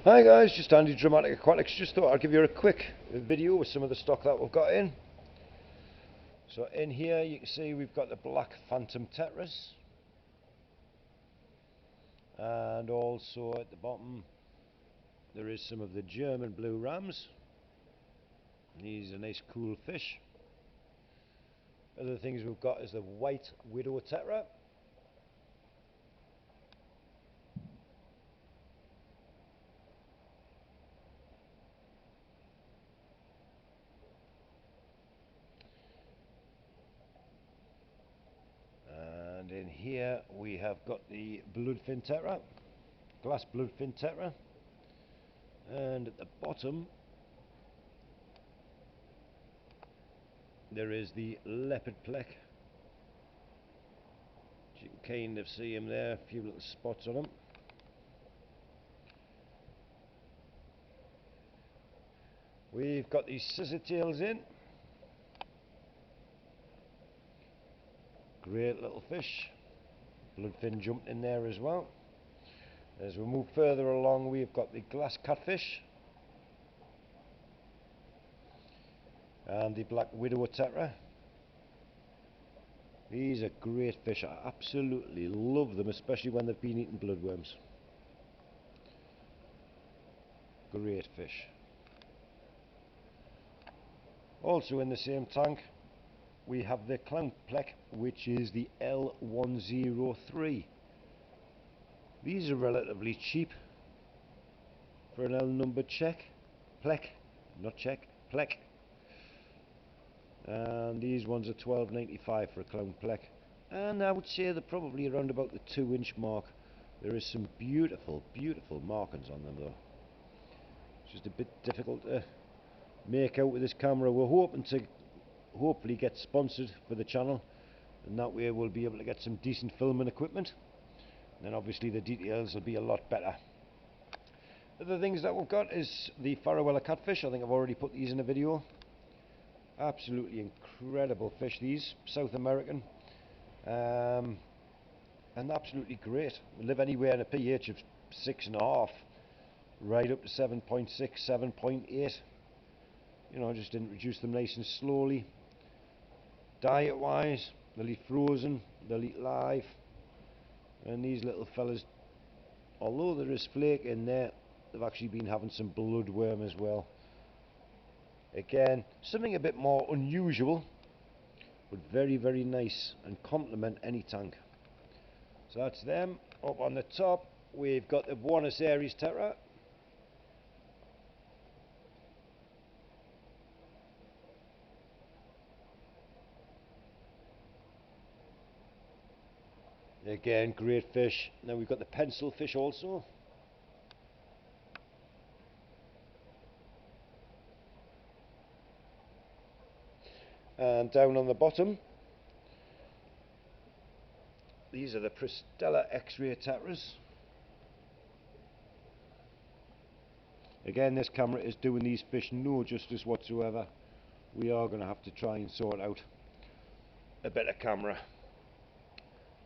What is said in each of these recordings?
Hi guys, just Andy Dramatic Aquatics. Just thought I'd give you a quick video with some of the stock that we've got in. So in here you can see we've got the black phantom tetras, and also at the bottom there is some of the German blue rams. These are nice cool fish. Other things we've got is the white widow tetra. And in here we have got the bloodfin tetra, glass bloodfin tetra, and at the bottom there is the leopard plec. You can kind of see him there, a few little spots on him. We've got these scissor tails in. Great little fish. Bloodfin jumped in there as well. As we move further along, we've got the glass catfish and the black widow tetra. These are great fish. I absolutely love them, especially when they've been eating bloodworms. Great fish. Also in the same tank we have the clown plec, which is the L103. These are relatively cheap for an L number plec, not check, plec. And these ones are $12.95 for a clown plec, and I would say they're probably around about the 2-inch mark. There is some beautiful markings on them though. It's just a bit difficult to make out with this camera. We're hoping to hopefully get sponsored for the channel, and that way we'll be able to get some decent filming equipment, and then obviously the details will be a lot better. Other things that we've got is the Farewella catfish. I think I've already put these in a video. Absolutely incredible fish, these, South American, and absolutely great. We live anywhere in a pH of 6.5 right up to 7.6, 7.8. You know, just introduce them nice and slowly. Diet wise, they'll eat frozen, they'll eat live, and these little fellas, although there is flake in there, they've actually been having some bloodworm as well. Again, something a bit more unusual, but very nice and complement any tank. So that's them. Up on the top we've got the Buenos Aires tetra. Again, great fish. Now we've got the pencil fish also. And down on the bottom, these are the Pristella X-ray tetras. Again, this camera is doing these fish no justice whatsoever. We are going to have to try and sort out a better camera.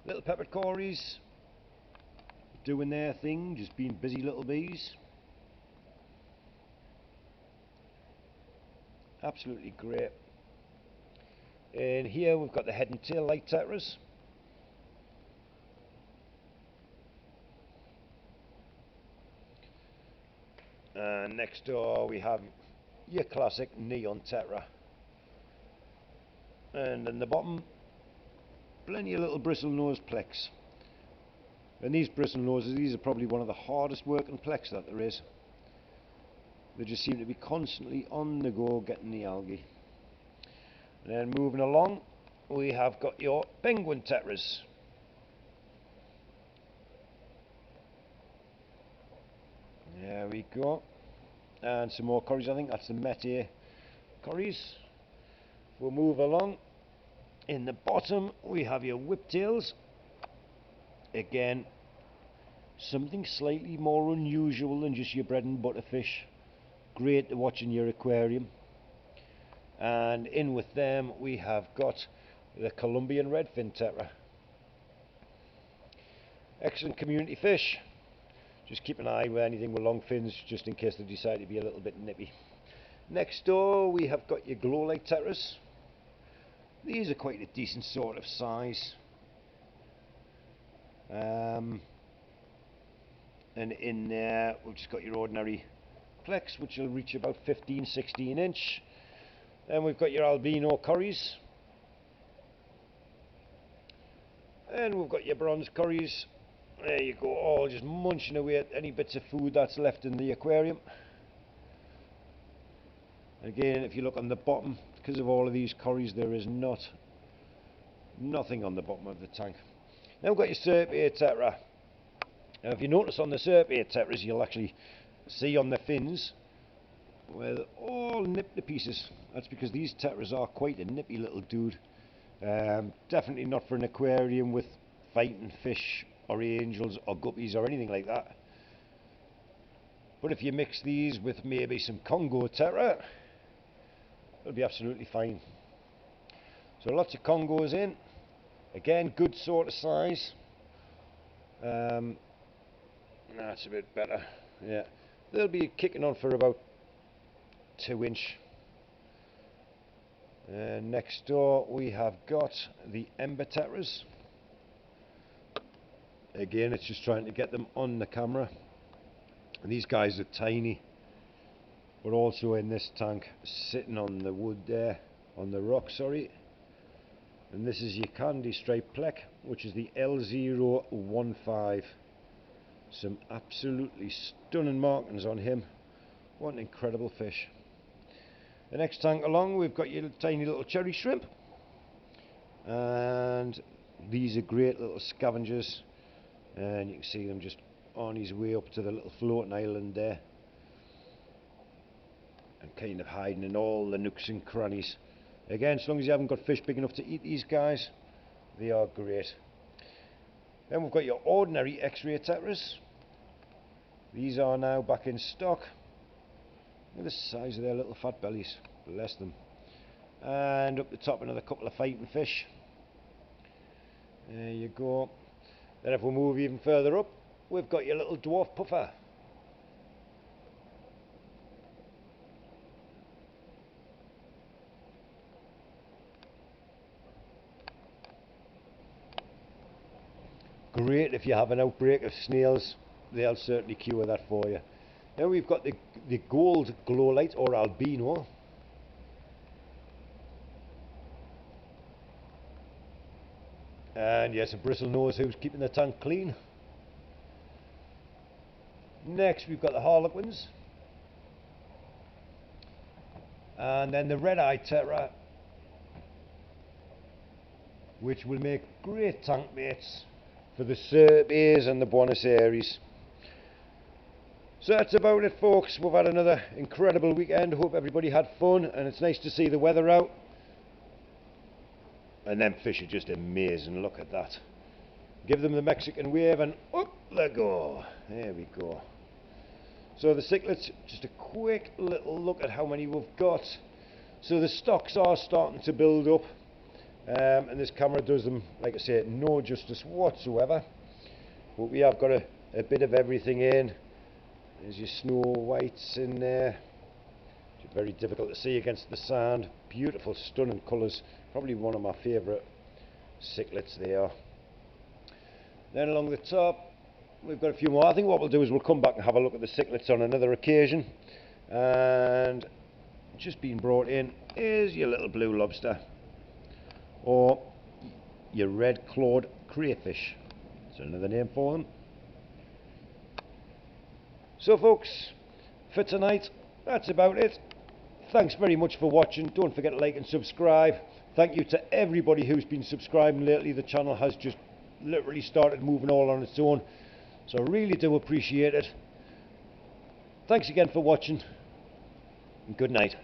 Little peppered cories doing their thing, just being busy little bees. Absolutely great. And here we've got the head and tail light tetras. And next door we have your classic neon tetra. And in the bottom, plenty of little bristlenose plecs. And these bristlenoses, these are probably one of the hardest working plecs that there is. They just seem to be constantly on the go getting the algae. And then moving along, we have got your penguin tetras. There we go. And some more cories. I think that's the Mete cories. We'll move along. In the bottom we have your whiptails. Again, something slightly more unusual than just your bread and butter fish. Great to watch in your aquarium. And in with them we have got the Colombian redfin tetra. Excellent community fish. Just keep an eye with anything with long fins, just in case they decide to be a little bit nippy. Next door we have got your glow light Tetras. These are quite a decent sort of size. And in there we've just got your ordinary plex, which will reach about 15-16 inch. Then we've got your albino curries. And we've got your bronze curries. There you go, all just munching away at any bits of food that's left in the aquarium. Again, if you look on the bottom, because of all of these curries, there is nothing on the bottom of the tank. Now we've got your Serpia Tetra. Now if you notice on the Serpia Tetras, you'll actually see on the fins where they're all nipped to pieces. That's because these Tetras are quite a nippy little dude. Definitely not for an aquarium with fighting fish or angels or guppies or anything like that. But if you mix these with maybe some Congo Tetra, it'll be absolutely fine. So lots of Congos in. Again, good sort of size. That's a bit better. Yeah, they'll be kicking on for about 2 inch. Next door we have got the Ember Tetras. Again, it's just trying to get them on the camera. And these guys are tiny, but also in this tank, sitting on the wood there, on the rock, sorry. And this is your candy stripe plec, which is the L015. Some absolutely stunning markings on him. What an incredible fish. The next tank along, we've got your tiny little cherry shrimp. And these are great little scavengers. And you can see them just on his way up to the little floating island there. And kind of hiding in all the nooks and crannies. Again, as long as you haven't got fish big enough to eat these guys, they are great. Then we've got your ordinary X-ray Tetras. These are now back in stock. Look at the size of their little fat bellies, bless them. And up the top another couple of fighting fish. There you go. Then if we move even further up, we've got your little dwarf puffer. Great if you have an outbreak of snails, they'll certainly cure that for you. Now we've got the gold glow light or albino. And yes, a bristle knows who's keeping the tank clean. Next we've got the harlequins. And then the red-eye Tetra, which will make great tank mates for the Serpias and the Buenos Aires. So that's about it, folks. We've had another incredible weekend. Hope everybody had fun, and it's nice to see the weather out. And them fish are just amazing. Look at that. Give them the Mexican wave and up they go. There we go. So the cichlids, just a quick little look at how many we've got. So the stocks are starting to build up. And this camera does them, like I say, no justice whatsoever. But we have got a bit of everything in. There's your snow whites in there. It's very difficult to see against the sand. Beautiful, stunning colours. Probably one of my favourite cichlids there. Then along the top, we've got a few more. I think what we'll do is we'll come back and have a look at the cichlids on another occasion. And just being brought in is your little blue lobster, or your red-clawed crayfish. That's another name for them. So folks, for tonight, that's about it. Thanks very much for watching. Don't forget to like and subscribe. Thank you to everybody who's been subscribing lately. The channel has just literally started moving all on its own. So I really do appreciate it. Thanks again for watching, and good night.